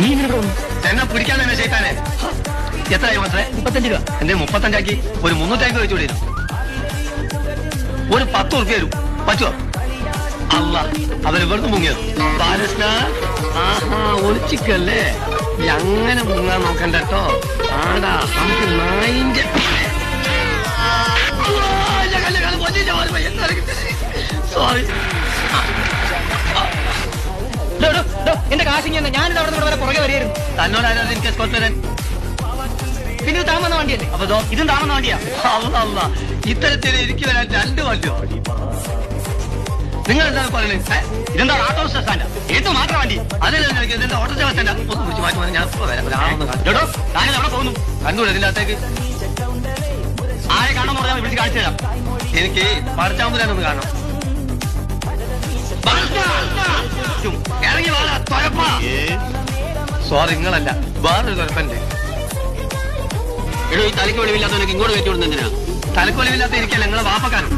ഈ ഇങ്ങനെ എന്നെ പിടിക്കാൻ തന്നെ ചെയ്താനെ. എത്രയായി മാത്രമേ? 35 രൂപ. എന്തേ 35 ഒരു 350 വെച്ചു വിടുന്നു. ഒരു 10 ഉറുപ്പിക വരും. പറ്റുമോ? അല്ല അവര് വെറുതെ മുങ്ങിയത്. ബാലകൃഷ്ണ ആഹാ ഒളിച്ചിക്കല്ലേ, അങ്ങനെ മുങ്ങാൻ നോക്കണ്ട കേട്ടോ. ആടാ നമുക്ക് നായിന്റെ സോറി. എന്റെ കാശിങ് ഞാനിത് അവിടെ നിന്ന് പുറകെ വരികയായിരുന്നു. തന്നോടായിരുന്നു എനിക്ക് എസ്കോർട്ട് വരാൻ. പിന്നെ ഇത് താമന്ന വണ്ടിയല്ലേ? അപ്പൊ ഇതും താമന്ന വണ്ടിയാ. അല്ല ഇത്തരത്തിൽ എനിക്ക് വരാൻ 2 വണ്ടിയോ? നിങ്ങൾ എന്താണ് പറയുന്നത്? ഇതെന്താ ഓട്ടോ സ്റ്റാൻഡ്? ഏത് മാത്രം വണ്ടി? അതല്ല ഇതെന്താ ഓട്ടോ സ്റ്റാൻഡ്? ഒന്ന് വിളിച്ച് മാറ്റി ഞാൻ വരാം. ഞാനിത് അവിടെ പോകുന്നു. കണ്ടൂടെ ഇതിനകത്തേക്ക് ആരെ കാണാൻ പറഞ്ഞാൽ വിളിച്ച് കാണിച്ചു തരാം. എനിക്ക് പറിച്ചാമ്പൂരാനൊന്ന് കാണണം. ഇറങ്ങി വാടാ തൊരപ്പ. സോറി നിങ്ങളല്ല, വേറൊരു തൊരപ്പന്റെ. എടോ ഈ തലയ്ക്ക് വെളിവില്ലാത്തവനൊക്കെ ഇങ്ങോട്ട് കയറ്റി വിടുന്ന എന്തിനാ? തലക്കൊലിവില്ലാത്ത ഇരിക്കല്ല നിങ്ങളെ വാപ്പക്കാരൻ.